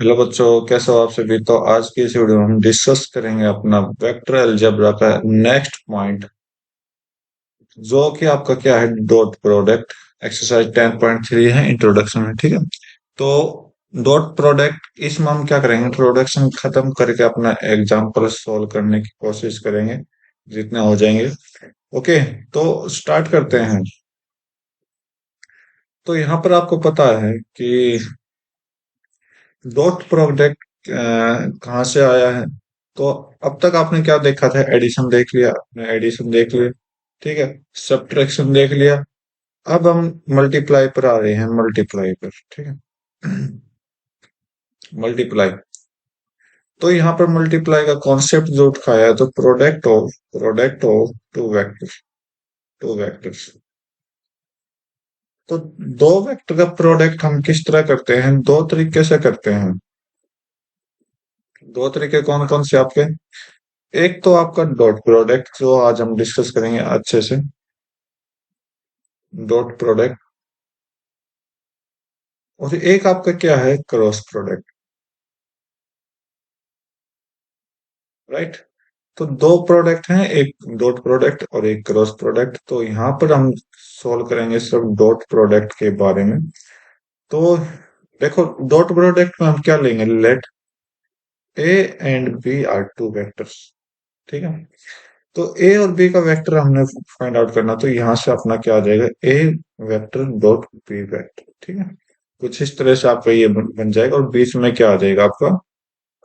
Hello बच्चों, कैसे हो आप सभी। तो आज की इस वीडियो में हम डिस्कस करेंगे अपना वेक्टर अलजेब्रा का नेक्स्ट पॉइंट, जो कि आपका क्या है, डॉट प्रोडक्ट। एक्सरसाइज 10.3 है, इंट्रोडक्शन है। ठीक है, तो डॉट प्रोडक्ट इसमें हम क्या करेंगे, इंट्रोडक्शन खत्म करके अपना एग्जाम्पल सॉल्व करने की कोशिश करेंगे, जितने हो जाएंगे। ओके, तो स्टार्ट करते हैं। तो यहाँ पर आपको पता है कि डॉट प्रोडक्ट कहाँ से आया है। तो अब तक आपने क्या देखा था, एडिशन देख लिया, आपने एडिशन देख लिया, ठीक है, सब्ट्रैक्शन देख लिया। अब हम मल्टीप्लाई पर आ रहे हैं, मल्टीप्लाई पर, ठीक है। मल्टीप्लाई, तो यहाँ पर मल्टीप्लाई का कॉन्सेप्ट जो उठाया है, तो प्रोडक्ट ऑफ टू वेक्टर्स। तो दो वेक्टर का प्रोडक्ट हम किस तरह करते हैं, दो तरीके से करते हैं। दो तरीके कौन कौन से आपके, एक तो आपका डॉट प्रोडक्ट, जो आज हम डिस्कस करेंगे अच्छे से, डॉट प्रोडक्ट। और एक आपका क्या है, क्रॉस प्रोडक्ट, राइट। तो दो प्रोडक्ट हैं, एक डॉट प्रोडक्ट और एक क्रॉस प्रोडक्ट। तो यहाँ पर हम सॉल्व करेंगे सिर्फ डॉट प्रोडक्ट के बारे में। तो देखो, डॉट प्रोडक्ट में हम क्या लेंगे, let A and B are two vectors, ठीक है। तो ए और बी का वेक्टर हमने फाइंड आउट करना, तो यहाँ से अपना क्या आ जाएगा, ए वेक्टर डॉट बी वेक्टर, ठीक है। कुछ इस तरह से आपका ये बन जाएगा, और बीच में क्या आ जाएगा, आपका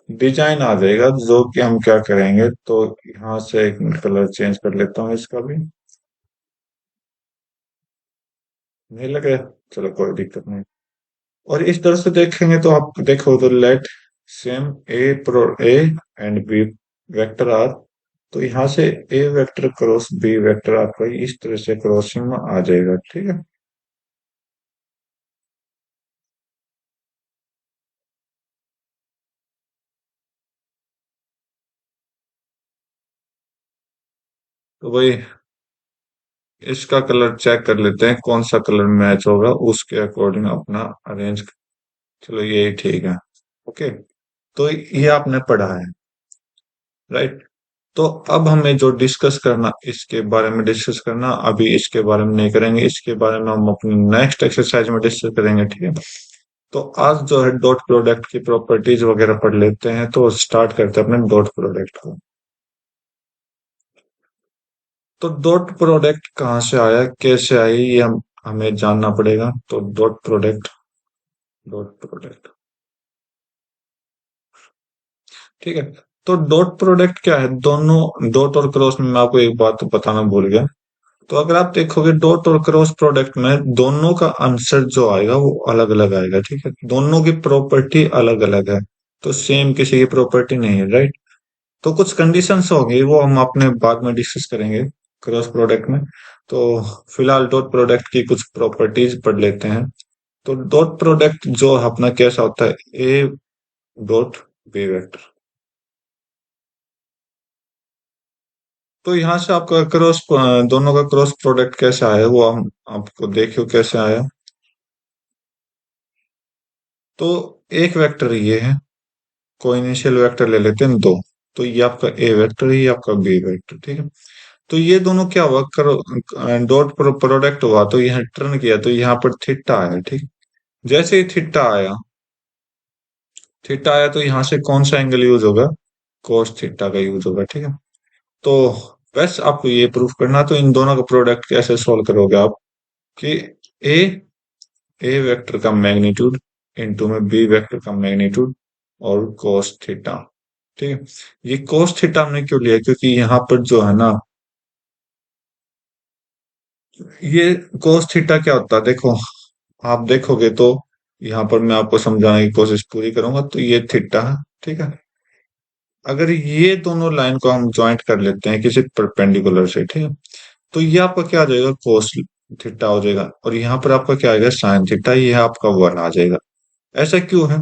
डिजाइन आ जाएगा, जो कि हम क्या करेंगे। तो यहाँ से एक कलर चेंज कर लेता हूँ इसका भी, नहीं लगे, चलो कोई दिक्कत नहीं। और इस तरह से देखेंगे तो आप देखो, तो let same A and B vector are. तो यहाँ से A vector cross B vector आपका इस तरह से क्रॉसिंग में आ जाएगा, ठीक है। तो वही, इसका कलर चेक कर लेते हैं, कौन सा कलर मैच होगा, उसके अकॉर्डिंग अपना अरेंज। चलो ये ठीक है, ओके। तो ये आपने पढ़ा है, राइट। तो अब हमें जो डिस्कस करना, इसके बारे में डिस्कस करना, अभी इसके बारे में नहीं करेंगे, इसके बारे में हम अपनी नेक्स्ट एक्सरसाइज में डिस्कस करेंगे, ठीक है। तो आज जो है डॉट प्रोडक्ट की प्रॉपर्टीज वगैरह पढ़ लेते हैं, तो स्टार्ट करते हैं अपने डॉट प्रोडक्ट को। तो डॉट प्रोडक्ट कहाँ से आया, कैसे आई, ये हमें जानना पड़ेगा। तो डॉट प्रोडक्ट, ठीक है। तो डॉट प्रोडक्ट क्या है, दोनों डॉट और क्रॉस में मैं आपको एक बात बताना भूल गया। तो अगर आप देखोगे डॉट और क्रॉस प्रोडक्ट में दोनों का आंसर जो आएगा वो अलग अलग आएगा, ठीक है। दोनों की प्रॉपर्टी अलग अलग है, तो सेम किसी की प्रॉपर्टी नहीं है, राइट। तो कुछ कंडीशंस होंगी, वो हम अपने बाद में डिस्कस करेंगे क्रॉस प्रोडक्ट में। तो फिलहाल डॉट प्रोडक्ट की कुछ प्रॉपर्टीज पढ़ लेते हैं। तो डॉट प्रोडक्ट जो अपना कैसा होता है, ए डॉट बी वेक्टर। तो यहाँ से आपका क्रॉस, दोनों का क्रॉस प्रोडक्ट कैसा है, वो हम आपको देखियो कैसे आया। तो एक वेक्टर ये है, कोई इनिशियल वेक्टर ले लेते हैं दो। तो ये आपका ए वेक्टर, ये आपका बी वेक्टर, ठीक है। तो ये दोनों क्या हुआ, करो डॉट प्रोडक्ट हुआ, तो यहाँ टर्न किया, तो यहाँ पर थीटा आया, ठीक। जैसे ही थीटा आया तो यहाँ से कौन सा एंगल यूज होगा, कोस थीटा का यूज होगा, ठीक है। तो बस आपको ये प्रूफ करना, तो इन दोनों का प्रोडक्ट कैसे सॉल्व करोगे आप, कि ए ए वेक्टर का मैग्नीट्यूड इनटू में बी वेक्टर का मैग्नीट्यूड और कोस थीटा, ठीक है। ये कोस थीटा हमने क्यों लिया, क्योंकि यहाँ पर जो है ना, ये कोस थीटा क्या होता है, देखो आप देखोगे तो यहाँ पर मैं आपको समझाने की कोशिश पूरी करूंगा। तो ये थीटा है, ठीक है। अगर ये दोनों लाइन को हम ज्वाइंट कर लेते हैं किसी परपेंडिकुलर से, ठीक है, तो ये आपका क्या आ जाएगा, कोस थीटा हो जाएगा। और यहाँ पर आपका क्या आएगा, साइन थीटा, ये आपका वन आ जाएगा। ऐसा क्यों है,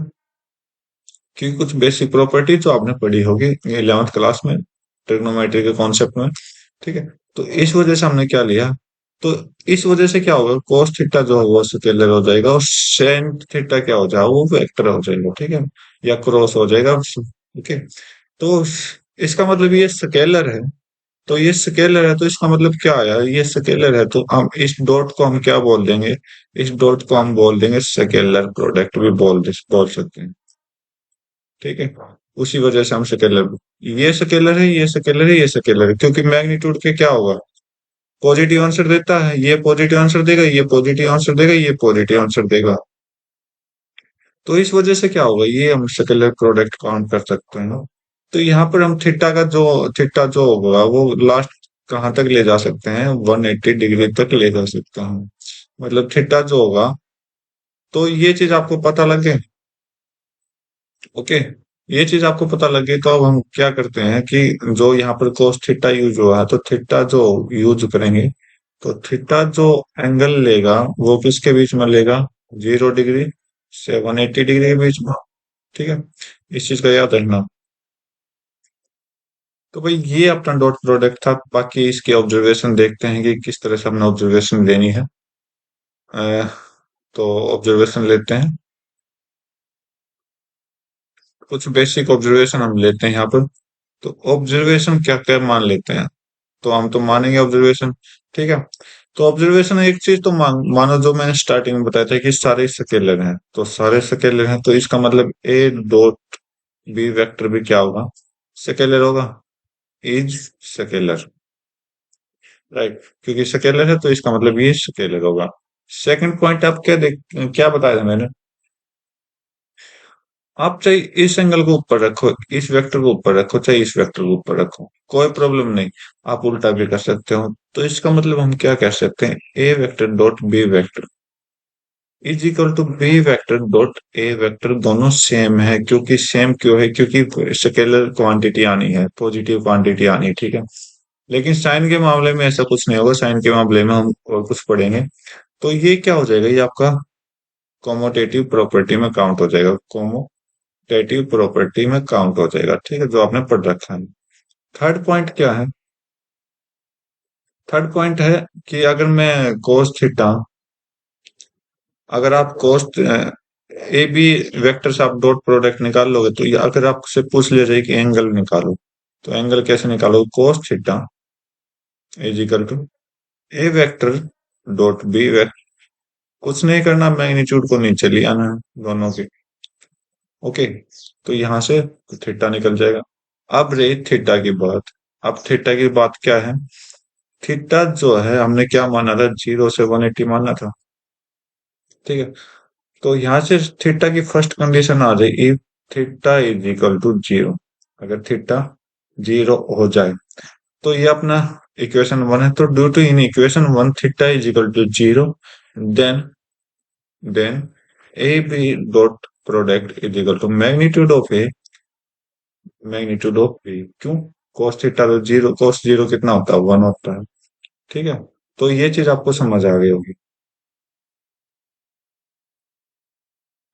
क्योंकि कुछ बेसिक प्रॉपर्टी तो आपने पढ़ी होगी 11th क्लास में, ट्रिग्नोमेट्री के कॉन्सेप्ट में, ठीक है। तो इस वजह से हमने क्या लिया, तो इस वजह से क्या होगा, कोस थीटा जो है वो स्केलर हो जाएगा, और सेन थीटा क्या हो जाएगा, वो वेक्टर हो जाएगा, ठीक है। या क्रॉस हो जाएगा। ओके, तो इसका मतलब ये स्केलर है। तो ये स्केलर है तो इसका मतलब क्या आया, ये स्केलर है तो हम इस डॉट को हम क्या बोल देंगे, इस डॉट को हम बोल देंगे स्केलर प्रोडक्ट भी बोल सकते हैं। ठीक है, उसी वजह से हम स्केलर, ये स्केलर है, ये स्केलर है, ये स्केलर है, क्योंकि मैग्नीट्यूड के क्या होगा, पॉजिटिव आंसर देता है, ये पॉजिटिव आंसर देगा, ये पॉजिटिव आंसर देगा, ये पॉजिटिव आंसर देगा। तो इस वजह से क्या होगा, ये हम स्केलर प्रोडक्ट काउंट कर सकते हैं ना। तो यहाँ पर हम थीटा जो होगा वो लास्ट कहाँ तक ले जा सकते हैं, 180 डिग्री तक ले जा सकते हैं। मतलब थीटा जो होगा, तो ये चीज आपको पता लग गई। ओके, ये चीज आपको पता लग गई, तो अब हम क्या करते हैं कि जो यहाँ पर कोस थीटा यूज हुआ है, तो थीटा जो यूज करेंगे, तो थीटा जो एंगल लेगा वो किसके बीच में लेगा, 0 डिग्री से 180 डिग्री के बीच में। ठीक है, इस चीज का याद रखना। तो भाई ये अपना डॉट प्रोडक्ट था, बाकी इसकी ऑब्जर्वेशन देखते हैं कि किस तरह से हमने ऑब्जर्वेशन लेनी है। अह, तो ऑब्जर्वेशन लेते हैं, कुछ बेसिक ऑब्जर्वेशन हम लेते हैं यहाँ पर। तो ऑब्जर्वेशन क्या क्या मान लेते हैं, तो हम तो मानेंगे ऑब्जर्वेशन। ठीक है, तो ऑब्जर्वेशन एक चीज तो मानो जो मैंने स्टार्टिंग में बताया था कि सारे स्केलर हैं, तो सारे स्केलर हैं, तो इसका मतलब ए डॉट बी वेक्टर भी क्या होगा, स्केलर होगा, इज स्केलर। राइट, क्योंकि स्केलर है तो इसका मतलब ये स्केलर होगा। सेकंड पॉइंट आप क्या बताया था मैंने, आप चाहे इस एंगल को ऊपर रखो, इस वेक्टर को ऊपर रखो, चाहे इस वेक्टर को ऊपर रखो, कोई प्रॉब्लम नहीं। आप उल्टा भी कर सकते हो। तो इसका मतलब हम क्या कह सकते हैं, A vector dot B vector is equal to B vector dot A vector, दोनों सेम है। क्योंकि सेम क्यों है, क्योंकि स्केलर क्वांटिटी आनी है, पॉजिटिव क्वांटिटी आनी है। ठीक है, लेकिन साइन के मामले में ऐसा कुछ नहीं होगा, साइन के मामले में हम और कुछ पढ़ेंगे। तो ये क्या हो जाएगा, ये आपका कॉमोटेटिव प्रॉपर्टी में काउंट हो जाएगा, कॉमोटेटिव प्रॉपर्टी में काउंट हो जाएगा। ठीक है, जो आपने पढ़ रखा है। थर्ड पॉइंट क्या है, थर्ड पॉइंट है कि अगर मैं कोस थीटा, अगर आप कोस ए बी वेक्टर से आप डॉट प्रोडक्ट निकाल लोगे, तो ये अगर आपसे पूछ लिया जाए कि एंगल निकालो, तो एंगल कैसे निकालोगे, cos theta is equal to A vector dot B vector, कुछ नहीं करना, मैग्नीट्यूड को नीचे ले आना है दोनों के। ओके, तो यहां से थीटा निकल जाएगा। अब रही थीटा की बात, अब थीटा की बात क्या है, थीटा जो है हमने क्या माना था, 0 से 180 माना था। ठीक है, तो यहां से थीटा की फर्स्ट कंडीशन आ जाए, if theta is equal to 0, अगर थीटा 0 हो जाए, तो ये अपना इक्वेशन 1 है। तो due to in equation 1 theta is equal to 0, then then A B dot product is equal to magnitude of B. क्यों, cos थीटा तो 0, cos 0 कितना होता है, 1 होता है। ठीक है, तो ये चीज आपको समझ आ गई होगी।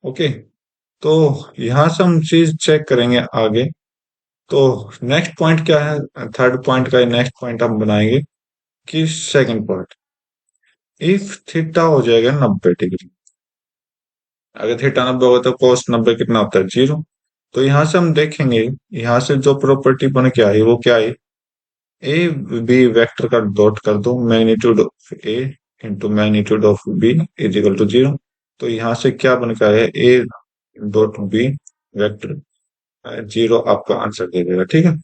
ओके, तो यहां से हम चीज चेक करेंगे आगे। तो नेक्स्ट पॉइंट क्या है, थर्ड पॉइंट का नेक्स्ट पॉइंट हम बनाएंगे कि सेकंड पॉइंट, इफ थीटा हो जाएगा 90 डिग्री, अगर थीटा 90 होगा तो cos 90 कितना होता है, 0। तो यहां से हम देखेंगे, यहाँ से जो प्रॉपर्टी बन के आई वो क्या आई, ए बी वेक्टर का डॉट कर दो, magnitude of A into magnitude of B is equal to 0। तो यहाँ से क्या बन के आया, ए डॉट बी वेक्टर 0 आपका आंसर दे देगा। ठीक है,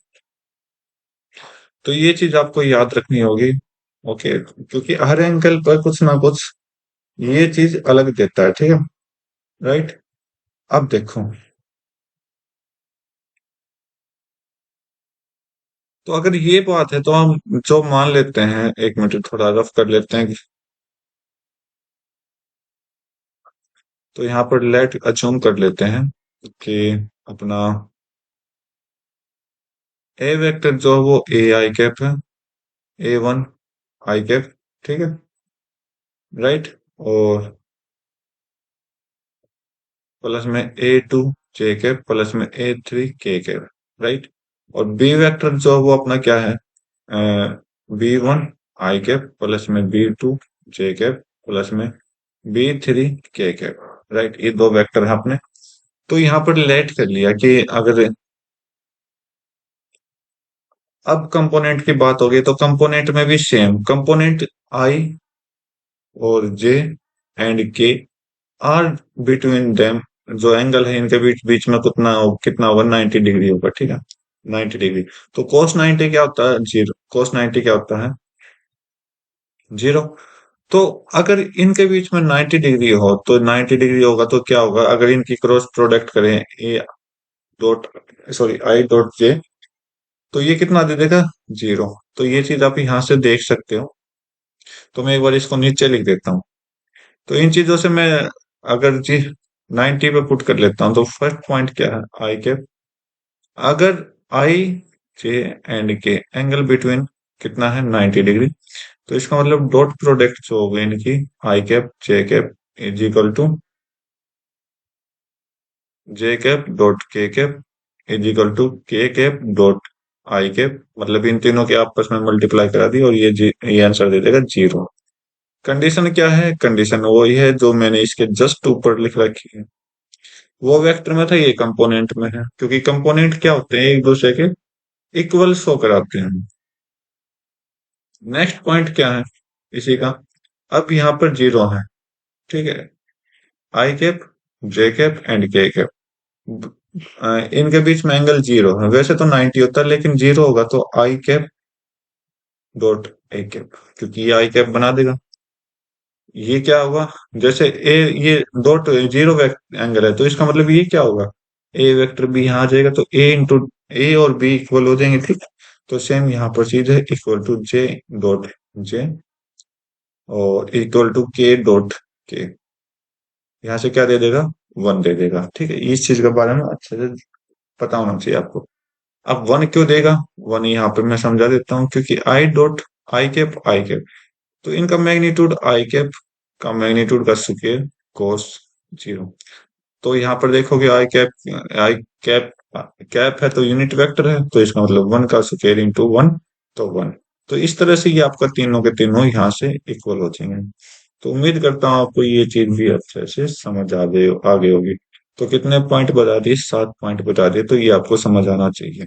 तो ये चीज आपको याद रखनी होगी। ओके, क्योंकि हर एंगल पर कुछ ना कुछ ये चीज अलग देता है। ठीक है, राइट। अब देखो, तो अगर ये बात है तो हम जो मान लेते हैं, एक मिनट थोड़ा रफ कर लेते हैं। तो यहाँ पर लेट अज्यूम कर लेते हैं कि अपना ए वेक्टर जो है वो ए आई कैप है, A1 आई कैप। ठीक है, राइट, और प्लस में A2 जे कैप, प्लस में A3 के कैप। राइट, और बी वेक्टर जो है वो अपना क्या है, B1 आई कैप, प्लस में B2 जे कैप, प्लस में B3 के कैप। राइट, ये दो वेक्टर है अपने। तो यहाँ पर लेट कर लिया कि अगर अब कंपोनेंट की बात होगी तो कंपोनेंट में भी सेम कंपोनेंट आई और जे एंड के आर बिटवीन देम, जो एंगल है इनके बीच बीच में कितना कितना होगा, 90 डिग्री होगा, ठीक है, 90 डिग्री। तो cos 90 क्या होता है, जीरो। cos 90 क्या होता है, जीरो। तो अगर इनके बीच में 90 डिग्री हो तो 90 डिग्री होगा तो क्या होगा, अगर इनकी क्रॉस प्रोडक्ट करें ए dot, sorry I dot J, तो ये कितना दे देगा, जीरो। तो ये चीज आप यहाँ से देख सकते हो। तो मैं एक बार इसको नीचे लिख देता हूँ। तो इन चीजों से मैं अगर जी 90 पे पुट कर लेता हूँ तो फर्स्ट पॉइंट क्या है, आई के, अगर आई जे एंड के एंगल बिटवीन कितना है, 90 डिग्री, तो इसका मतलब डॉट प्रोडक्ट जो होगी इनकी, I cap J cap is equal to J cap dot K cap is equal to K cap dot I cap, मतलब इन तीनों के आपस में मल्टीप्लाई करा दी और ये आंसर दे देगा जीरो। कंडीशन क्या है, कंडीशन वही है जो मैंने इसके जस्ट ऊपर लिख रखी है। वो वेक्टर में था, ये कंपोनेंट में है, क्योंकि कंपोनेंट क्या होते हैं, एक दूसरे के इक्वल शो कराते हैं। नेक्स्ट पॉइंट क्या है इसी का, अब यहाँ पर जीरो है, ठीक है, आई कैप जे कैप एंड के कैप, इनके बीच में एंगल जीरो है, वैसे तो 90 होता है लेकिन जीरो होगा तो आई कैप डॉट ए कैप, क्योंकि ये आई कैप बना देगा। ये क्या होगा, जैसे ए, ये डॉट जीरो एंगल है तो इसका मतलब ये क्या होगा, ए वेक्टर बी यहाँ आ जाएगा तो ए इंटू ए और बी इक्वल हो जाएंगे, ठीक। तो सेम यहाँ पर चीज है, equal to J dot J और इक्वल टू के डॉट के, यहाँ से क्या दे देगा, वन दे देगा, ठीक है। इस चीज के बारे में अच्छे से पता होना चाहिए आपको। अब वन क्यों देगा, वन यहाँ पे मैं समझा देता हूँ, क्योंकि आई कैप, तो इनका मैग्नीट्यूड आई कैप का मैग्नीट्यूड का स्क्वायर कोस जीरो। तो यहाँ पर देखोगे आई कैप कैप है तो यूनिट वेक्टर है, तो इसका मतलब वन का स्क्वायर इंटू वन, तो वन। तो इस तरह से ये आपका तीनों के तीनों यहाँ से इक्वल हो जाएंगे। तो उम्मीद करता हूँ आपको ये चीज भी अच्छे से समझ आ गई होगी। तो कितने पॉइंट बता दिए, 7 पॉइंट बता दिए, तो ये आपको समझ आना चाहिए।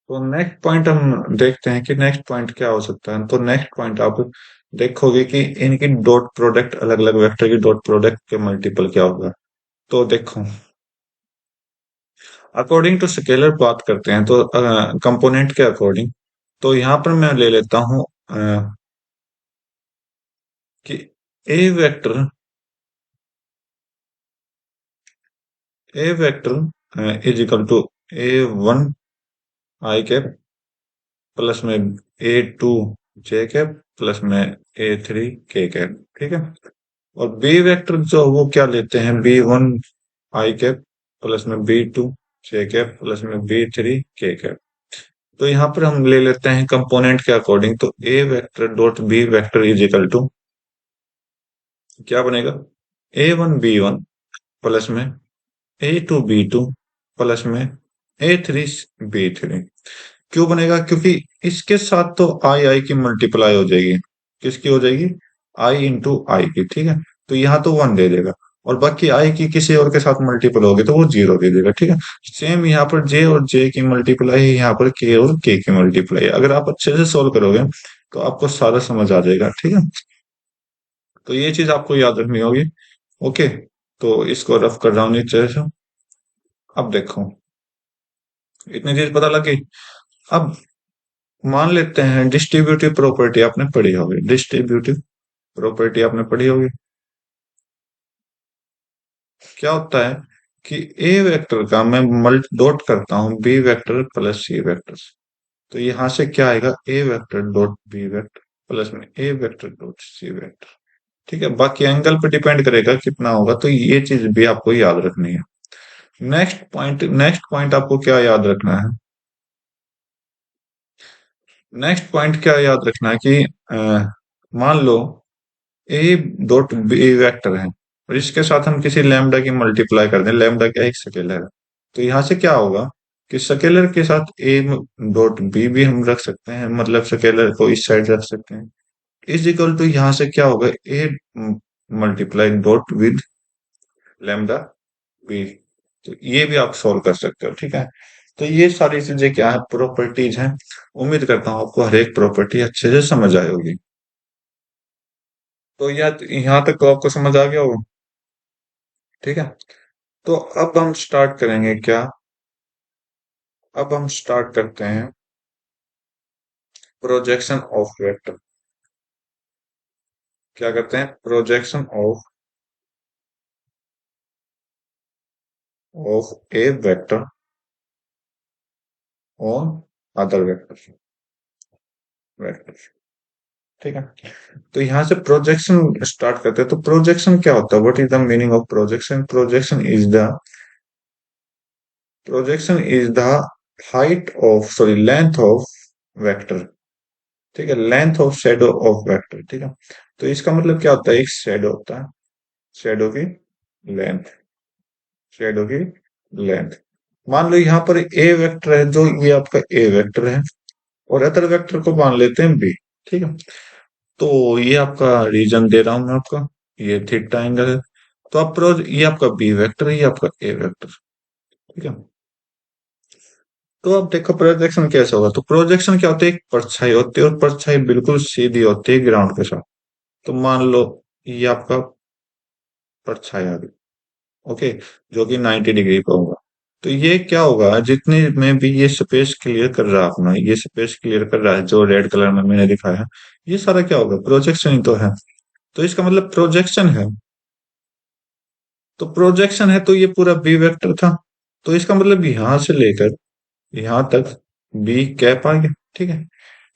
तो नेक्स्ट पॉइंट हम देखते हैं कि नेक्स्ट पॉइंट क्या हो सकता है। तो नेक्स्ट पॉइंट आप देखोगे कि इनकी डॉट प्रोडक्ट, अलग अलग वेक्टर की डॉट प्रोडक्ट के मल्टीपल क्या होगा। तो देखो, अकॉर्डिंग टू स्केलर बात करते हैं तो कंपोनेंट के अकॉर्डिंग, तो यहाँ पर मैं ले लेता हूँ कि A vector, is equal to A one I cap plus में A two J cap plus में ए थ्री के कैप, ठीक है। और बी वेक्टर जो वो क्या लेते हैं, B one I cap plus में B two J cap plus में बी थ्री के कैप। तो यहाँ पर हम ले लेते हैं कंपोनेंट के अकॉर्डिंग, तो A vector dot B vector is equal to क्या बनेगा, A one B one plus में A two B two plus में ए थ्री बी थ्री। क्यों बनेगा, क्योंकि इसके साथ तो आई आई की मल्टीप्लाई हो जाएगी, किसकी हो जाएगी, आई इंटू आई की, ठीक है। तो यहाँ तो वन दे देगा और बाकी आई की किसी और के साथ मल्टीपल होगी तो वो जीरो दे देगा, ठीक है। सेम यहाँ पर जे और जे की मल्टीप्लाई है, यहाँ पर के और के की मल्टीप्लाई है। अगर आप अच्छे से सोल्व करोगे तो आपको सारा समझ आ जाएगा, ठीक है। तो ये चीज आपको याद रखनी होगी। ओके, तो इसको रफ कर रहा हूँ नीचे से। अब देखो, इतनी चीज पता लगी। अब मान लेते हैं डिस्ट्रीब्यूटिव प्रॉपर्टी आपने पढ़ी होगी, डिस्ट्रीब्यूटिव प्रॉपर्टी आपने पढ़ी होगी। क्या होता है कि ए वेक्टर का मैं मल्ट डॉट करता हूँ B vector plus C vector, तो यहां से क्या आएगा, A vector dot B vector plus में A vector dot C vector, ठीक है। बाकी एंगल पे डिपेंड करेगा कितना होगा, तो ये चीज भी आपको याद रखनी है। नेक्स्ट पॉइंट आपको क्या याद रखना है, नेक्स्ट पॉइंट क्या याद रखना है कि मान लो ए डॉट बी वेक्टर है और इसके साथ हम किसी लैम्डा की मल्टीप्लाई कर दें, लैम्डा क्या एक स्केलर है, तो यहाँ से क्या होगा कि स्केलर के साथ ए डॉट बी भी हम रख सकते हैं, मतलब स्केलर को इस साइड रख सकते हैं, इज इक्वल टू यहाँ से क्या होगा, A multiply dot with lambda B. तो ये भी आप सॉल्व कर सकते हो, ठीक है। तो ये सारी चीजें क्या है, प्रॉपर्टीज हैं। उम्मीद करता हूँ आपको हर एक प्रॉपर्टी अच्छे से समझ आई होगी। तो यहाँ तक तो आपको समझ आ गया होगा, ठीक है। तो अब हम स्टार्ट करेंगे क्या, अब हम स्टार्ट करते हैं प्रोजेक्शन ऑफ वेक्टर। क्या करते हैं, projection of A vector on other vector, vector, ठीक है। तो यहाँ से प्रोजेक्शन स्टार्ट करते हैं। तो प्रोजेक्शन क्या होता है, what is the meaning of projection? Projection is the height of, sorry, length of vector, ठीक है, length of shadow of vector, ठीक है। तो इसका मतलब क्या होता है, एक शेडो होता है, शेडो की लेंथ, शेडो की लेंथ। मान लो यहाँ पर ए वेक्टर है, जो ये आपका ए वेक्टर है, और अदर वेक्टर को मान लेते हैं बी, ठीक है। तो ये आपका रीजन दे रहा हूं मैं आपका, ये थीटा एंगल है। तो आप ये आपका बी वेक्टर है, ये आपका ए वेक्टर, ठीक है। तो अब देखो प्रोजेक्शन कैसे होगा। तो प्रोजेक्शन क्या होता है, एक परछाई होती है, और परछाई बिल्कुल सीधी होती है ग्राउंड के साथ। तो मान लो ये आपका परछाई आ गई, ओके, जो कि 90 डिग्री पर होगा। तो ये क्या होगा, जितने में भी ये स्पेस क्लियर कर रहा है अपना, ये स्पेस क्लियर कर रहा है जो रेड कलर में मैंने दिखाया है, ये सारा क्या होगा, प्रोजेक्शन ही तो है। तो इसका मतलब प्रोजेक्शन है। तो प्रोजेक्शन है तो ये पूरा बी वेक्टर था। तो इसका मतलब यहां से लेकर यहां तक बी कैप आ गया, ठीक है।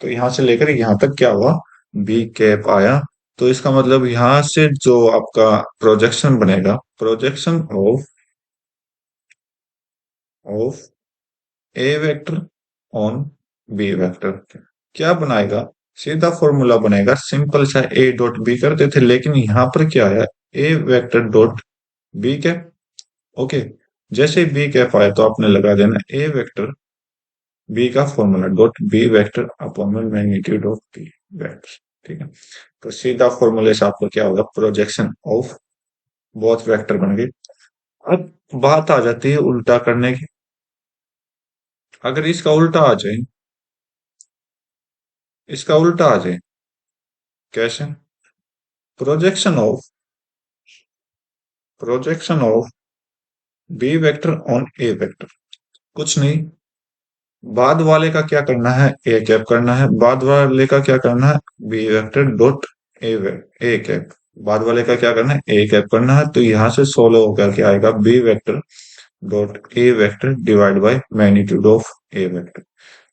तो यहां से लेकर यहां तक क्या हुआ, बी कैप आया। तो इसका मतलब यहां से जो आपका प्रोजेक्शन बनेगा, projection of of A vector on B vector, क्या बनाएगा, सीधा फॉर्मूला बनेगा, सिंपल सा ए डॉट बी करते थे, लेकिन यहां पर क्या आया, A vector dot B cap, okay. जैसे बी कैप आया तो आपने लगा देना ए वेक्टर बी का formula dot B vector upon में मैग्नीट्यूड ऑफ बी वेक्टर, ठीक है। तो सीधा फॉर्मूले से आपको क्या होगा, प्रोजेक्शन ऑफ बोथ वेक्टर बन गई। अब बात आ जाती है उल्टा करने की। अगर इसका उल्टा आ जाए, इसका उल्टा आ जाए, कैसे, projection of projection of B vector on A vector, कुछ नहीं, बाद वाले का क्या करना है, ए कैप करना है, बाद वाले का क्या करना है, B vector dot A cap, बाद वाले का क्या करना है, ए कैप करना है। तो यहां से सोलो होकर के आएगा B vector dot A vector divide by magnitude of A vector,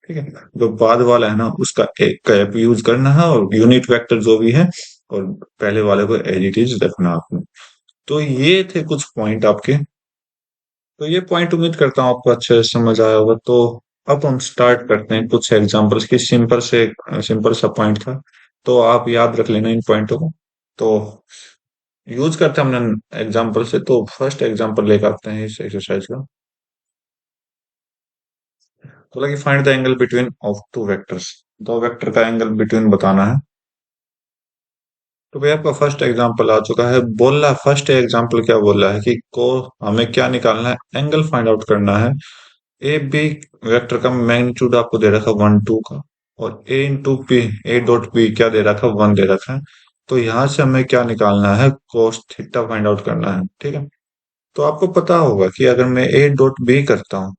ठीक है। जो बाद वाला है ना, उसका एक कैप यूज करना है, और यूनिट वेक्टर जो भी है, और पहले वाले को एज इट इज रखना आपने। तो ये थे कुछ पॉइंट आपके। तो ये पॉइंट उम्मीद करता हूँ आपको अच्छे से समझ आया होगा। तो अब हम स्टार्ट करते हैं कुछ एग्जांपल्स की, सिंपल सा पॉइंट था, तो आप याद रख लेना इन पॉइंटों को। तो यूज करते हैं हमने एग्जांपल से। तो फर्स्ट एग्जांपल लेकर आते हैं इस एक्सरसाइज का। बोला कि find the angle between of two vectors, दो वेक्टर का एंगल बिटवीन बताना है। तो भाई आपका फर्स्ट एग्जांपल आ चुका है। बोल रहा है फर्स्ट एग्जांपल क्या बोल रहा है कि को हमें क्या निकालना है, एंगल फाइंड आउट करना है। ए बी वेक्टर का मैग्नीट्यूड आपको दे रखा 1 2 का, और A into P, A dot P क्या दे रखा, 1 दे रखा है। तो यहां से हमें क्या निकालना है, कोस थीटा फाइंड आउट करना है, ठीक है। तो आपको पता होगा कि अगर मैं ए डॉट बी करता हूं,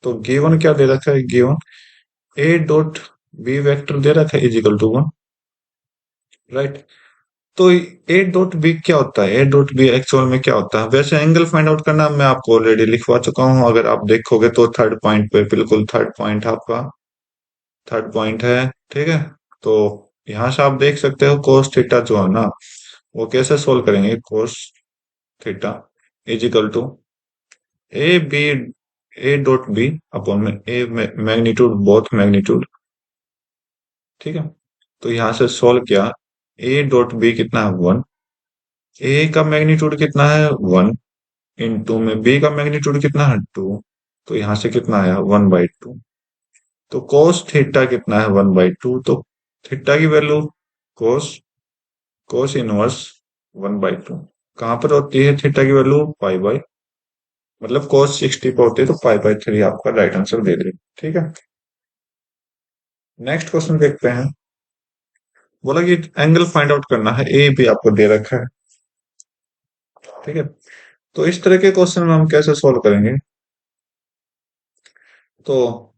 तो गिवन क्या दे रखा है, given A dot B vector दे रखा है इजिकल टू 1, राइट। तो ए डॉट बी क्या होता है, ए डॉट बी एक्चुअल में क्या होता है, वैसे एंगल फाइंड आउट करना मैं आपको ऑलरेडी लिखवा चुका हूं। अगर आप देखोगे तो थर्ड पॉइंट पे, बिल्कुल थर्ड पॉइंट आपका, थर्ड पॉइंट है, ठीक है। तो यहां से आप देख सकते हो कोस थीटा जो है ना, वो कैसे सोल्व करेंगे, cos theta is equal to A B, A dot B upon में ए मैग्नीट्यूड, बोथ मैग्नीट्यूड, ठीक है। तो यहां से सोल्व किया, ए डॉट बी कितना है 1, ए का मैग्नीट्यूड कितना है 1, इंटू में बी का मैग्नीट्यूड कितना है 2। तो यहां से कितना आया 1/2। तो कोस थीटा कितना है 1/2। तो थीटा की वैल्यू, कोस कोस इनवर्स 1/2 कहां पर होती है, थीटा की वैल्यू पाई बाय मतलब cos 60 पे होती है तो पाई बाई 3 आपका राइट आंसर दे देगा। ठीक है, नेक्स्ट क्वेश्चन देखते हैं। बोला कि एंगल फाइंड आउट करना है, ए भी आपको दे रखा है। ठीक है, तो इस तरह के क्वेश्चन में हम कैसे सॉल्व करेंगे, तो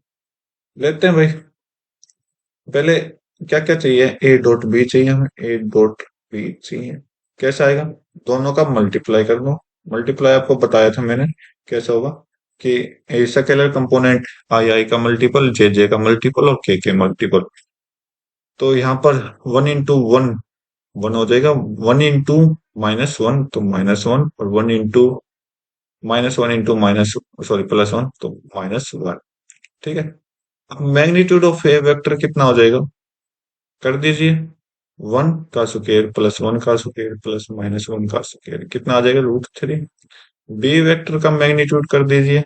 लेते हैं भाई। पहले क्या क्या चाहिए, ए डॉट बी चाहिए हमें, ए डॉट बी चाहिए। कैसे आएगा, दोनों का मल्टीप्लाई कर दो। मल्टीप्लाई आपको बताया था मैंने कैसे होगा, कि ए स्केलर कंपोनेंट आई आई का मल्टीपल, जे का मल्टीपल और के मल्टीपल। तो यहाँ पर वन इंटू वन वन हो जाएगा, वन इंटू माइनस वन तो माइनस वन, और one into minus one into minus, sorry plus one तो माइनस वन। ठीक है, अब मैग्नीट्यूड ऑफ ए वेक्टर कितना हो जाएगा, कर दीजिए। वन का स्क्वायर प्लस वन का स्क्वायर प्लस माइनस वन का स्क्वायर कितना आ जाएगा, रूट 3। बी वेक्टर का मैग्नीट्यूड कर दीजिए,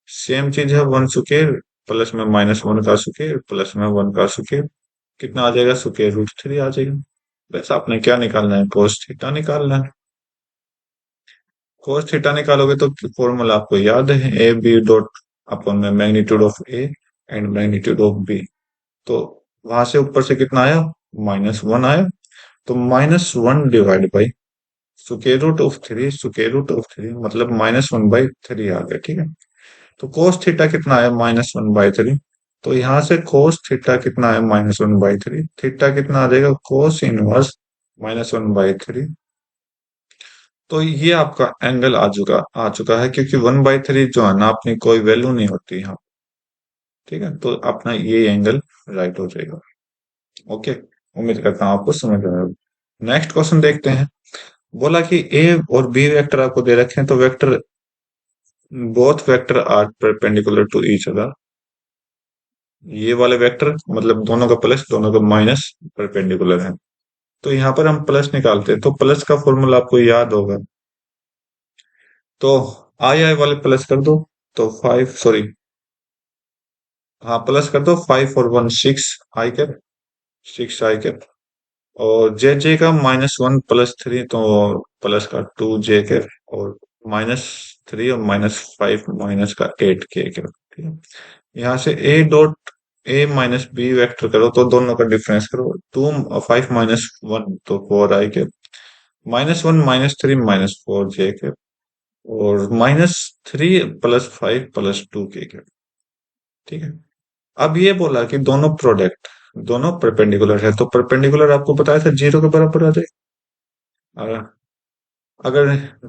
सेम चीज है, वन स्क्वायर प्लस में माइनस वन का स्क्वायर प्लस में वन का स्क्वायर कितना आ जाएगा, स्क्वायर रूट 3 आ जाएगा। बस आपने क्या निकालना है, कोस थीटा निकालना है। कोस थीटा निकालोगे तो फॉर्मूला आपको याद है, ए बी डॉट अपॉन में magnitude of A and magnitude of B. तो वहां से ऊपर से कितना आया, -1 आया। तो -1 divide by square root of 3, square root of 3 मतलब -1/3 आ गया। ठीक है, तो कोस थीटा कितना आया, -1/3। तो यहां से कोस थीटा कितना है, -1/3। थीटा कितना आ जाएगा, कोस इनवर्स -1/3। तो ये आपका एंगल आ चुका है, क्योंकि 1/3 जो है ना अपनी कोई वैल्यू नहीं होती यहाँ। ठीक है, तो अपना ये एंगल राइट हो जाएगा। ओके, उम्मीद करता हूँ आपको समझ में आएगा। नेक्स्ट क्वेश्चन देखते हैं। बोला कि ए और बी वेक्टर आपको दे रखे हैं, तो vector, both vector are perpendicular to each other. ये वाले वेक्टर मतलब दोनों का प्लस दोनों का माइनस परपेंडिकुलर है। तो यहाँ पर हम प्लस निकालते हैं, तो प्लस का फॉर्मूला आपको याद होगा। तो आई आई वाले प्लस कर दो, तो 5, सॉरी, हाँ प्लस कर दो, 5 और 1 6 आई कैप, 6 आई कैप। और जे का -1 + 3 तो प्लस का 2 जे कैप, और -3 और -5 माइनस का 8 के कैप। ठीक है, यहाँ से A dot A minus B vector करो तो दोनों का डिफरेंस करो, 5 - 1 तो 4 आई कैप, -1 - 3 -4 जे कैप, और -3 + 5 + 2 के कैप। ठीक है, अब ये बोला कि दोनों प्रोडक्ट, दोनों परपेंडिकुलर है, तो परपेंडिकुलर आपको बताया था 0 के बराबर आ जाए। अगर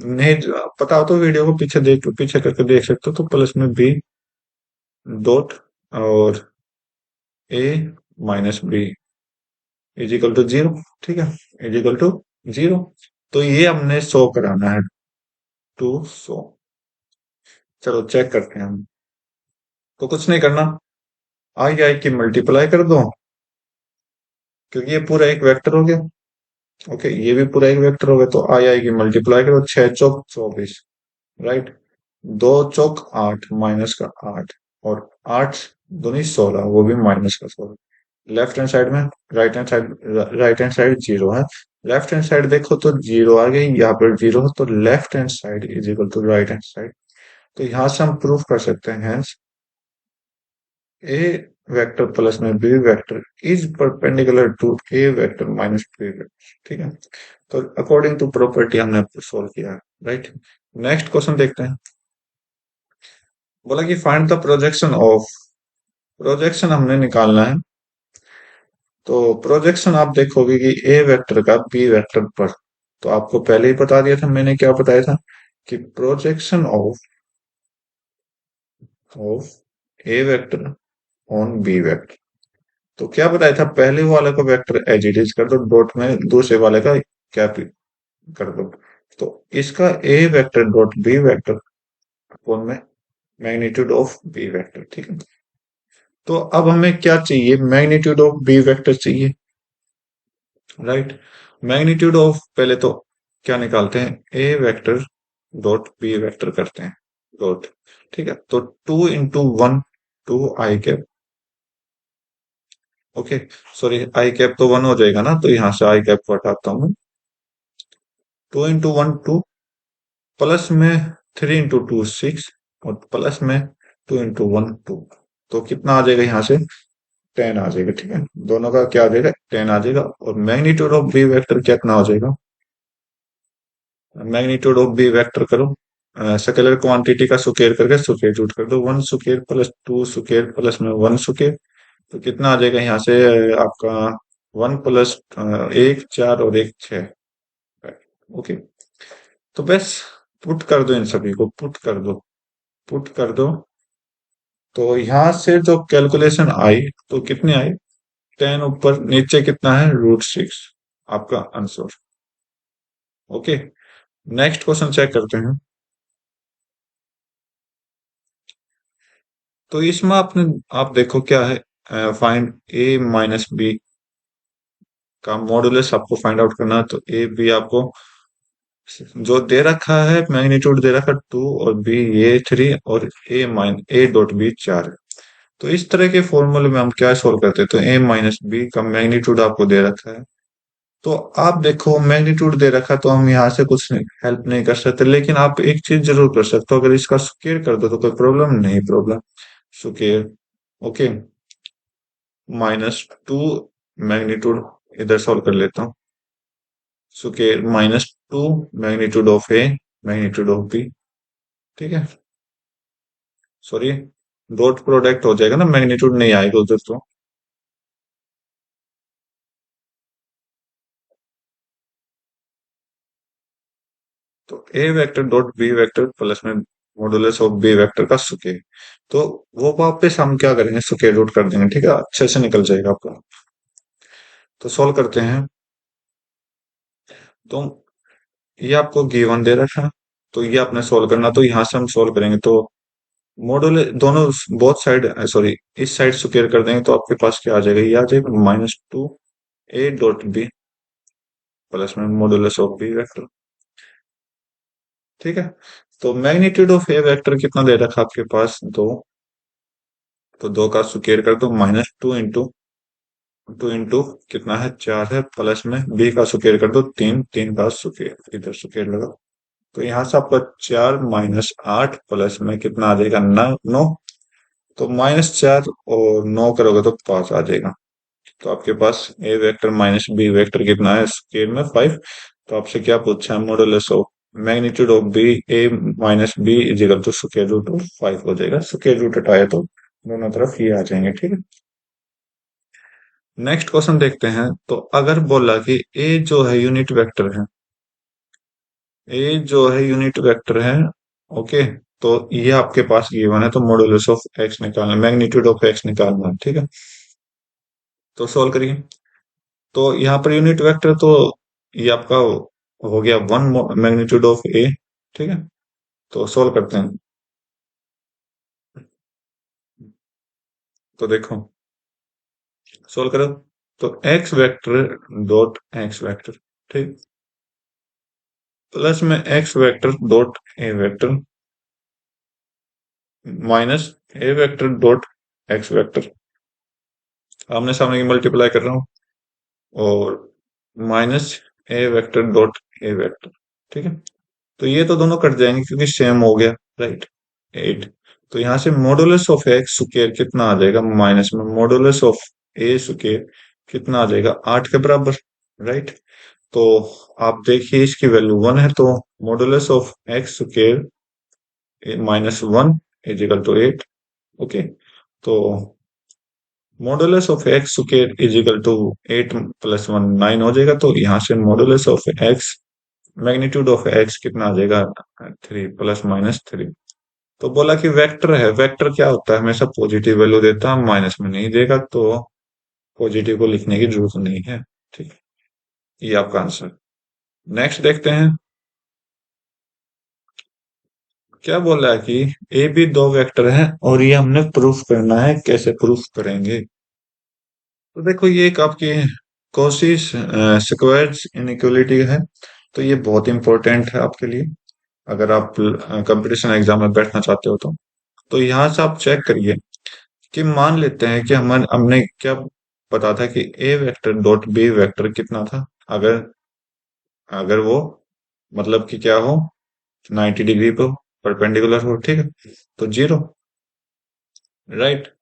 नहीं पता हो तो वीडियो को पीछे करके देख सकते हो, तो प्लस में बी डॉट और ए माइनस बी इजिकल टू 0। ठीक है, इजिकल टू 0। तो ये हमने शो कराना है, टू शो। चलो चेक करते हैं हम। तो कुछ नहीं करना, आई आई की मल्टीप्लाई कर दो, क्योंकि ये पूरा एक वेक्टर हो गया। ओके, ये भी पूरा एक वेक्टर हो गया, तो आई आई की मल्टीप्लाई करो, 6 चौक 24, राइट। 2 चौक 8 माइनस का 8, और 8 दूनी 16, वो भी -16। लेफ्ट हैंड साइड में, राइट हैंड साइड 0 है। लेफ्ट हैंड साइड देखो तो 0 आ गई, यहाँ पर 0 है, तो left hand side is equal to right hand side. तो यहां से हम प्रूफ कर सकते हैं, हेंस ए वेक्टर प्लस में B vector is perpendicular to A vector minus B vector. ठीक है, तो अकॉर्डिंग टू प्रॉपर्टी हमने सोल्व किया है, राइट। नेक्स्ट क्वेश्चन देखते हैं। बोला कि find the projection of, projection हमने निकालना है। तो प्रोजेक्शन आप देखोगे कि ए वेक्टर का बी वेक्टर पर, तो आपको पहले ही बता दिया था मैंने, क्या बताया था कि projection of A vector on B vector. तो क्या बताया था, पहले वाले को वेक्टर एज इट इज कर दो डॉट में, दूसरे वाले का कैप कर दो। तो इसका A vector dot B vector upon में मैग्नीट्यूड ऑफ बी वेक्टर। ठीक है, तो अब हमें क्या चाहिए, मैग्नीट्यूड ऑफ बी वेक्टर चाहिए, राइट। मैग्नीट्यूड ऑफ, पहले तो क्या निकालते हैं, A vector dot B vector करते हैं, डॉट। ठीक है, तो 2 × 1 2 आई कैप। ओके, सॉरी, आई कैप तो 1 हो जाएगा ना, तो यहां से आई कैप हटाता हूं। 2 × 1 2, प्लस में 3 into 2 6 और प्लस में 2 into 1 2। तो कितना आ जाएगा यहाँ से? 10 आ जाएगा। ठीक है, दोनों का क्या आ जाएगा? 10 आ जाएगा। और मैग्नीट्यूड ऑफ बी वेक्टर कितना हो जाएगा? मैग्नीट्यूड ऑफ बी वेक्टर करो, स्केलर क्वांटिटी का स्क्वायर करके स्क्वायर रूट कर दो। 1 स्क्वायर प्लस 2 स्क्वायर प्लस में 1 स्क्वायर। तो कितना आ जाएगा यहाँ से? आपका 1 प्लस 1 4 और 1 6। ओके, तो बस पुट कर दो, इन सभी को पुट कर दो, पुट कर दो। तो यहाँ से जो कैलकुलेशन आई, तो कितनी आई? 10 ऊपर नीचे कितना है? √6 आपका answer. Okay, next question check करते हैं। तो इसमें आप देखो क्या है, फाइंड ए माइनस बी का मॉडुलस आपको फाइंड आउट करना है। तो ए बी आपको जो दे रखा है, मैग्नीट्यूड दे रखा 2 और बी ये 3 और ए डॉट बी 4 है। तो इस तरह के फॉर्मूले में हम क्या सोल्व करते हैं? तो ए माइनस बी का मैग्नीट्यूड आपको दे रखा है। तो आप देखो मैग्नीट्यूड दे रखा, तो हम यहाँ से कुछ नहीं हेल्प नहीं कर सकते, लेकिन आप एक चीज जरूर कर सकते हो, अगर इसका स्क्वायर कर दो तो कोई प्रॉब्लम नहीं। Problem square. ओके, -2 मैग्नीट्यूड इधर सॉल्व कर लेता हूँ। Square -2 magnitude of A magnitude of B. ठीक है, सॉरी, डॉट प्रोडक्ट हो जाएगा ना, मैग्नीट्यूड नहीं आएगा उधर। तो A vector dot B vector plus में मॉडुलस ऑफ बी वेक्टर का स्क्वायर। तो वो वापस हम क्या करेंगे? स्क्वायर रूट कर देंगे। ठीक है, अच्छे से निकल जाएगा आपका। तो सॉल्व करते हैं। तो ये आपको गिवन दे रखा है, तो ये आपने सॉल्व करना। तो यहाँ से हम सॉल्व करेंगे तो मॉडुल दोनों बोथ साइड, सॉरी इस साइड स्क्वायर कर देंगे, तो आपके पास क्या आ जाएगा? ये आ जाएगा -2 ए डॉट बी प्लस में मॉडुलस ऑफ बी वेक्टर। ठीक है, तो मैग्नीट्यूड ऑफ ए वेक्टर कितना दे रखा है आपके पास? 2। तो 2 का स्क्वायर कर दो, -2 इंटू कितना है? 4 है, प्लस में बी का स्क्वायर कर दो, 3। 3 का स्क्वायर इधर स्क्वायर लगा। तो यहाँ से आपका 4 -8 प्लस में कितना आ जाएगा? 9। तो -4 और 9 करोगे तो 5 आ जाएगा। तो आपके पास ए वेक्टर माइनस बी वेक्टर कितना है? स्क्वायर में 5। तो आपसे क्या पूछा है? Modulus of magnitude of B A minus B is equal to square root of 5 हो जाएगा। स्क्वायर रूट हटाए तो दोनों तरफ ये आ जाएंगे। ठीक है, नेक्स्ट क्वेश्चन देखते हैं। तो अगर बोला कि ए जो है यूनिट वेक्टर है, ए जो है यूनिट वेक्टर है, ओके, तो ये आपके पास गिवन है, तो मॉडुलस ऑफ एक्स निकालना, मैग्नीट्यूड ऑफ एक्स निकालना है। ठीक है, तो सॉल्व करिए। तो यहाँ पर यूनिट वेक्टर तो ये आपका हो गया 1 मैग्नीट्यूड ऑफ ए। ठीक है, तो सॉल्व करते हैं। तो देखो सॉल्व करो। तो x vector dot x vector, ठीक, प्लस में x vector dot A vector minus A vector dot x vector, आमने सामने की मल्टीप्लाई कर रहा हूँ, और minus A vector dot A vector. ठीक है, तो ये तो दोनों कट जाएंगे क्योंकि सेम हो गया, राइट। 8। तो यहाँ से मॉडुलस ऑफ एक्स स्क्वायर कितना आ जाएगा? माइनस में मॉडुलस ऑफ ए स्क्वायर कितना आ जाएगा? 8 के बराबर, राइट। तो आप देखिए इसकी वैल्यू 1 है, तो modulus of X square -1 is equal to 8। Okay, तो modulus of X square is equal to 8 plus 1 9 हो जाएगा। तो यहाँ से modulus of X magnitude of X कितना आ जाएगा? 3 +-3। तो बोला कि वेक्टर है, वेक्टर क्या होता है? हमेशा पॉजिटिव वैल्यू देता है, माइनस में नहीं देगा, तो पॉजिटिव को लिखने की जरूरत नहीं है। ठीक है, ये आपका आंसर। नेक्स्ट देखते हैं क्या बोला है कि ए बी दो वेक्टर हैं और ये हमने प्रूफ करना है। कैसे प्रूफ करेंगे? तो देखो ये एक आपकी कॉची स्क्वायर्स इनइक्वालिटी है, तो ये बहुत इंपॉर्टेंट है आपके लिए अगर आप कंपटीशन एग्जाम में बैठना चाहते हो। तो यहाँ से आप चेक करिए कि मान लेते हैं कि हमने क्या पता था कि A vector dot B vector कितना था? अगर अगर वो मतलब कि क्या हो, 90 डिग्री पे हो, परपेंडिकुलर हो, ठीक है, तो जीरो। राइट।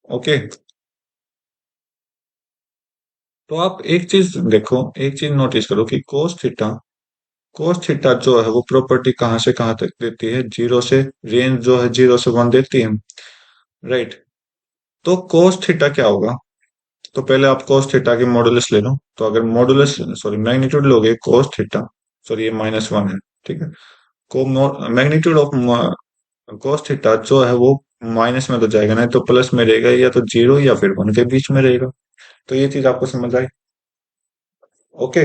ओके। तो आप एक चीज देखो, एक चीज नोटिस करो कि कोस थीटा जो है वो प्रॉपर्टी कहाँ से कहाँ तक देती है, जीरो से, रेंज जो है 0 से 1 देती है। राइट। तो कोस थीटा क्या होगा? तो पहले आप कोस थीटा की मॉडुलस ले लो, तो अगर मॉडुलस, सॉरी मैग्नीट्यूड लोगे कोस थीटा, सॉरी ये -1 है, ठीक है, को मैग्नीट्यूड ऑफ कोस थीटा जो है वो माइनस में तो जाएगा नहीं, तो प्लस में रहेगा, या तो जीरो या फिर 1 के बीच में रहेगा। तो ये चीज आपको समझ आई? ओके।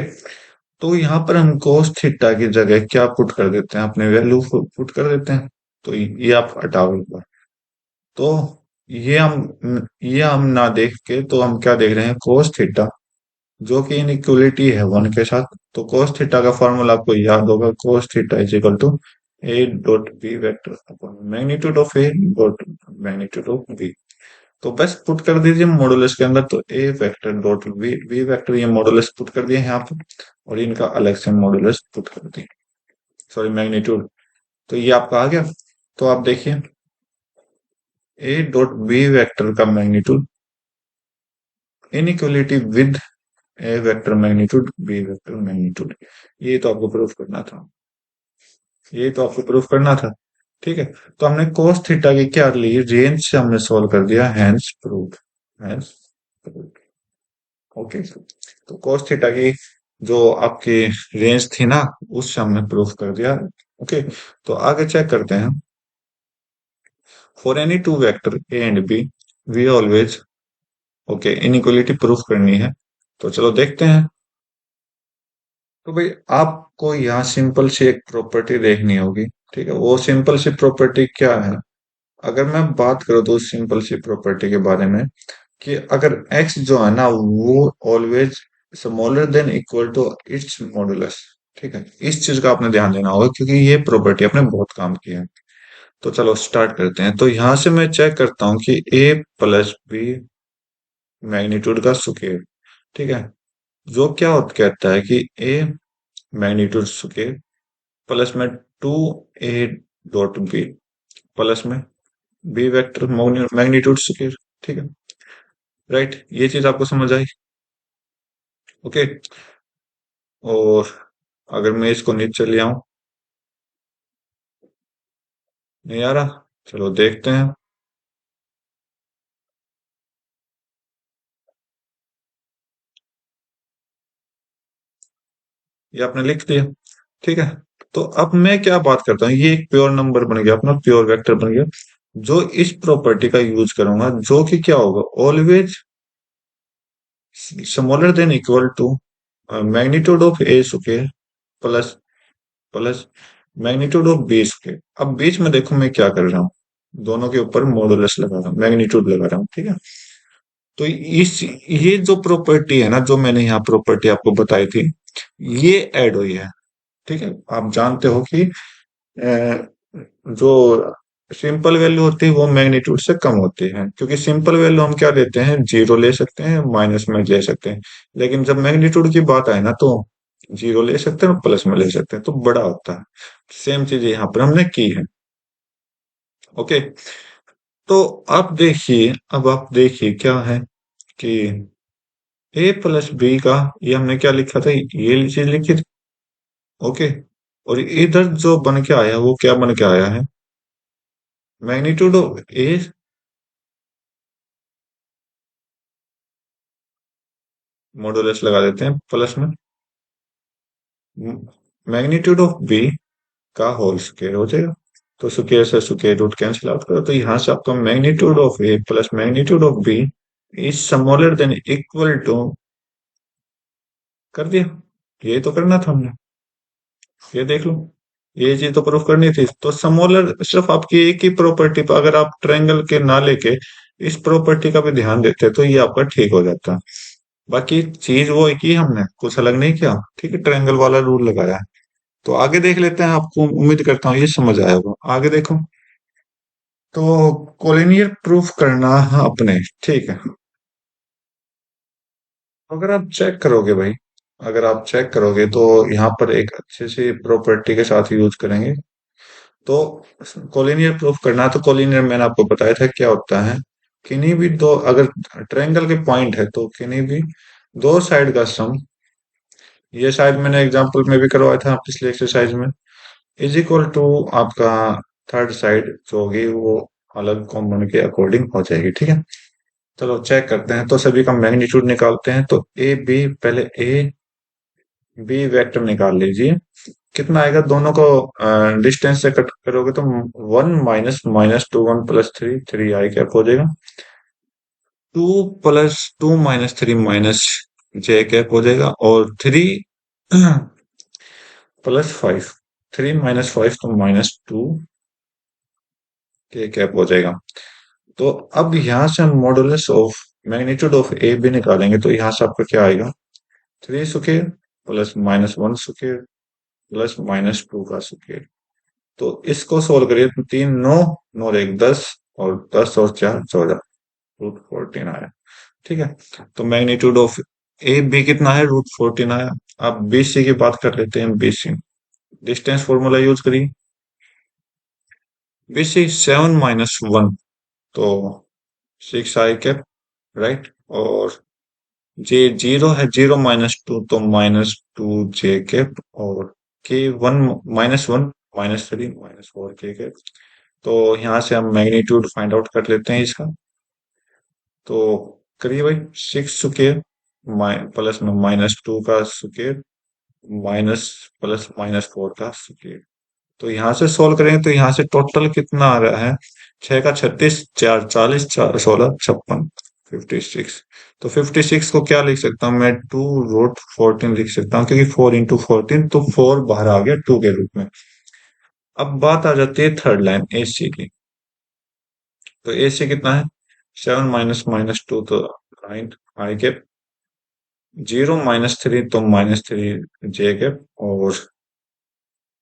तो यहाँ पर हम कोस थीटा की जगह क्या पुट कर देते हैं, अपने वैल्यू पुट कर देते हैं। तो ये आप हटाओ एक बार। तो ये हम ना देख के तो हम क्या देख रहे हैं, कोस थीटा जो कि इनइक्वलिटी है 1 के साथ। तो कोस थीटा का फॉर्मूला आपको याद होगा, cos theta is equal to A dot B vector upon magnitude of A dot magnitude of B. तो बस पुट कर दीजिए मॉडुलस के अंदर, तो A vector dot B vector, ये मॉडुलस पुट कर दिए यहाँ पे, और इनका अलग से मॉडुलस पुट कर दिए, सॉरी मैग्नीट्यूड। तो ये आपका आ गया। तो आप देखिए, ए डॉट बी वेक्टर का magnitude inequality with A vector magnitude B vector magnitude. ये तो आपको प्रूफ करना था, ये तो आपको प्रूफ करना था। ठीक है। तो हमने cos थीटा की क्या ली, रेंज से हमने सॉल्व कर दिया, hence proof, hence proof. Okay. तो cos थीटा की जो आपकी रेंज थी ना, उससे हमने प्रूफ कर दिया। ओके। तो आगे चेक करते हैं, for any two vector A and B we always, okay, inequality proof करनी है। तो चलो देखते हैं। तो भाई आपको यहाँ सिंपल सी एक प्रॉपर्टी देखनी होगी, ठीक है, वो सिंपल सी प्रॉपर्टी क्या है? अगर मैं बात करूँ तो सिंपल सी प्रॉपर्टी के बारे में, कि अगर x जो है ना वो always smaller than equal to its modulus, ठीक है, इस चीज का आपने ध्यान देना होगा, क्योंकि ये प्रॉपर्टी आपने बहुत काम की है। तो चलो स्टार्ट करते हैं। तो यहां से मैं चेक करता हूँ कि a प्लस बी मैग्नीट्यूड का स्क्वायर, ठीक है, जो क्या कहता है कि a मैग्नीट्यूड स्क्वायर प्लस में 2a डॉट बी प्लस में बी वेक्टर मैग्नीट्यूड स्क्वायर, ठीक है। राइट। ये चीज आपको समझ आई? ओके। और अगर मैं इसको नीचे ले आऊं, नहीं आ रहा, चलो देखते हैं। ये आपने लिख दिया, ठीक है। तो अब मैं क्या बात करता हूँ, ये एक प्योर नंबर बन गया, अपना प्योर वेक्टर बन गया, जो इस प्रॉपर्टी का यूज करूंगा, जो कि क्या होगा, always smaller than equal to magnitude of A square plus plus magnitude of B square. अब बीच में देखो मैं क्या कर रहा हूँ, दोनों के ऊपर मॉडुलस लगा रहा हूँ, मैग्नीट्यूड लगा रहा हूँ, ठीक है। तो इस ये जो प्रॉपर्टी है ना, जो मैंने यहाँ प्रॉपर्टी आपको बताई थी, ये ऐड हुई है, ठीक है। आप जानते हो कि जो सिंपल वैल्यू होती है वो मैग्नीट्यूड से कम होती है, क्योंकि सिंपल वैल्यू हम क्या लेते हैं, जीरो ले सकते हैं, माइनस में ले सकते हैं, लेकिन जब मैग्नीट्यूड की बात आए ना, तो जीरो ले सकते हैं और प्लस में ले सकते हैं, तो बड़ा होता है। सेम चीज यहाँ पर हमने की है। ओके। तो अब आप देखिए क्या है कि ए प्लस बी का, ये हमने क्या लिखा था, ये चीज लिखी थी। ओके। और इधर जो बन के आया वो क्या बन के आया है, मैग्नीट्यूड ऑफ ए, मॉडुलस लगा देते हैं प्लस में मैग्नीट्यूड ऑफ बी का होल स्क्वायर हो जाएगा। तो स्क्वायर से स्क्वायर रूट कैंसिल आउट करो, तो यहां से आपका magnitude of A plus magnitude of B is smaller than equal to, कर दिया। ये तो करना था हमने, ये देख लो, ये चीज तो प्रूफ करनी थी। तो स्मॉलर सिर्फ आपकी एक ही प्रॉपर्टी पर, अगर आप ट्रायंगल के ना लेके इस प्रॉपर्टी का भी ध्यान देते तो ये आपका ठीक हो जाता। बाकी चीज वो एक ही, हमने कुछ अलग नहीं किया, ठीक है, ट्रायंगल वाला रूल लगाया है। तो आगे देख लेते हैं, आपको उम्मीद करता हूँ ये समझ आया होगा। आगे देखो। तो कोलिनियर प्रूफ करना है अपने, ठीक है। अगर आप चेक करोगे भाई, अगर आप चेक करोगे तो यहाँ पर एक अच्छे से प्रॉपर्टी के साथ यूज करेंगे, तो कोलिनियर प्रूफ करना है तो कोलिनियर मैंने आपको बताया था क्या होता है। किन्हीं भी दो, अगर ट्रायंगल के पॉइंट है तो किन्हीं भी दो साइड का सम, ये शायद मैंने एग्जांपल में भी करवाया था पिछले एक्सरसाइज में, इज इक्वल टू आपका थर्ड साइड जो होगी वो अलग कॉम्पोनेंट के अकॉर्डिंग हो जाएगी, ठीक है। चलो चेक करते हैं, तो सभी का मैग्नीट्यूड निकालते हैं। तो ए बी, पहले ए बी वेक्टर निकाल लीजिए। कितना आएगा, दोनों को डिस्टेंस से कट करोगे तो 1 - -2 1 + 3, 3 क्या हो जाएगा, 2 + 2 - 3 - j हो जाएगा, और 3 + 5, 3 - 5 तो -2 के कैप हो जाएगा। तो अब यहाँ से हम modulus of magnitude of A B निकालेंगे, तो यहाँ से आपका क्या आएगा, 3 स्क्वायर प्लस -1 स्क्वायर प्लस -2 का स्क्वायर। तो इसको सोल्व करिए तो 3 9, 9 और 1 10, और 10 और 4 14, √14 आया, ठीक है। तो मैग्नीट्यूड ऑफ ए बी कितना है, √14 आया। अब बी सी की बात कर लेते हैं, B C distance formula use करिए। बी सी 7 - 1, तो 6 राइट, और जे 0 है, 0 - 2 तो -2 j, और के 1 -1 -3 -4 तो यहाँ से हम मैग्नीट्यूड फाइंड आउट कर लेते हैं इसका। तो करिए भाई, 6 स्क्वायर प्लस में -2 का स्क्वायर माइनस प्लस -4 का स्क्वायर। तो यहाँ से सोल्व करेंगे तो यहाँ से टोटल कितना आ रहा है, 6 का 36, 4 40, 4 16 56, 56। तो 56 को क्या लिख सकता हूँ मैं, 2 √14 लिख सकता हूँ, क्योंकि 4 × 14, तो 4 बाहर आ गया 2 के रूप में। अब बात आ जाती है थर्ड लाइन ए सी की। तो ए सी कितना है, 7 - -2 तो 9 0 - 3 तो -3 j, और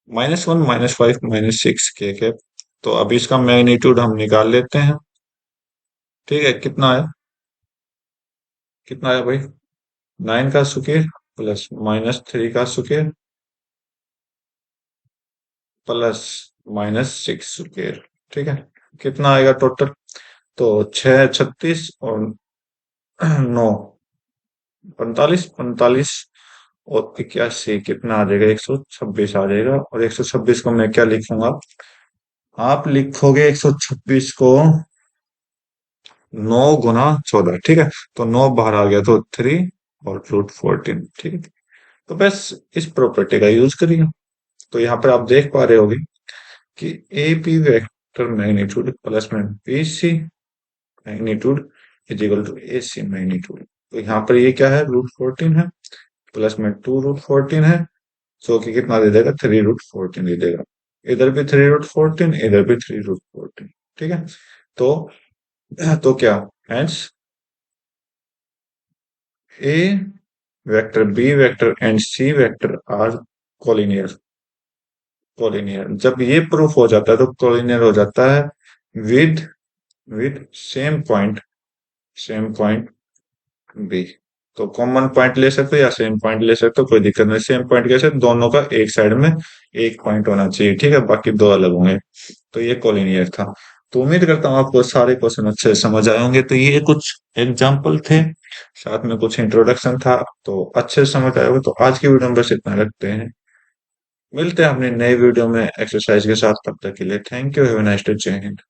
-1 -5 -6 तो अब इसका मैग्नीट्यूड हम निकाल लेते हैं, ठीक है। कितना है, कितना है भाई, 9 का स्क्वायर प्लस -3 का स्क्वायर प्लस -6 स्क्वायर, ठीक है। कितना आएगा टोटल, तो 6 36 और 9 45, 45 और 81 कितना आ जाएगा, 126 आ जाएगा। और 126 को मैं क्या लिखूंगा, आप लिखोगे 126 को 9 × 14, ठीक है। तो 9 बाहर आ गया तो 3 और √14, ठीक है। तो बस इस प्रॉपर्टी का यूज करिए। तो यहाँ पर आप देख पा रहे होगे कि A P vector magnitude plus में B C magnitude is equal to A C magnitude. तो यहाँ पर ये क्या है, √14 है, प्लस में 2 √14 है, सो कि कितना दे देगा, 3 √14 दे देगा। इधर भी 3 √14, इधर भी 3 √14, ठीक है। तो क्या, hence A vector, B vector and C vector are collinear. Collinear जब ये प्रूफ हो जाता है तो कोलिनियर हो जाता है with with same point B. तो कॉमन पॉइंट ले सकते हो या सेम पॉइंट ले सकते हो, कोई दिक्कत नहीं। सेम पॉइंट कैसे, दोनों का एक साइड में एक पॉइंट होना चाहिए, ठीक है, बाकी दो अलग होंगे। तो ये कोलिनियर था। तो उम्मीद करता हूँ आपको सारे क्वेश्चन अच्छे से समझ आए होंगे। तो ये कुछ एग्जाम्पल थे, साथ में कुछ इंट्रोडक्शन था, तो अच्छे से समझ आए होंगे। तो आज की वीडियो में बस इतना रखते हैं, मिलते हैं अपने नए वीडियो में एक्सरसाइज के साथ। तब तक के लिए thank you, have a nice day, जय हिंद।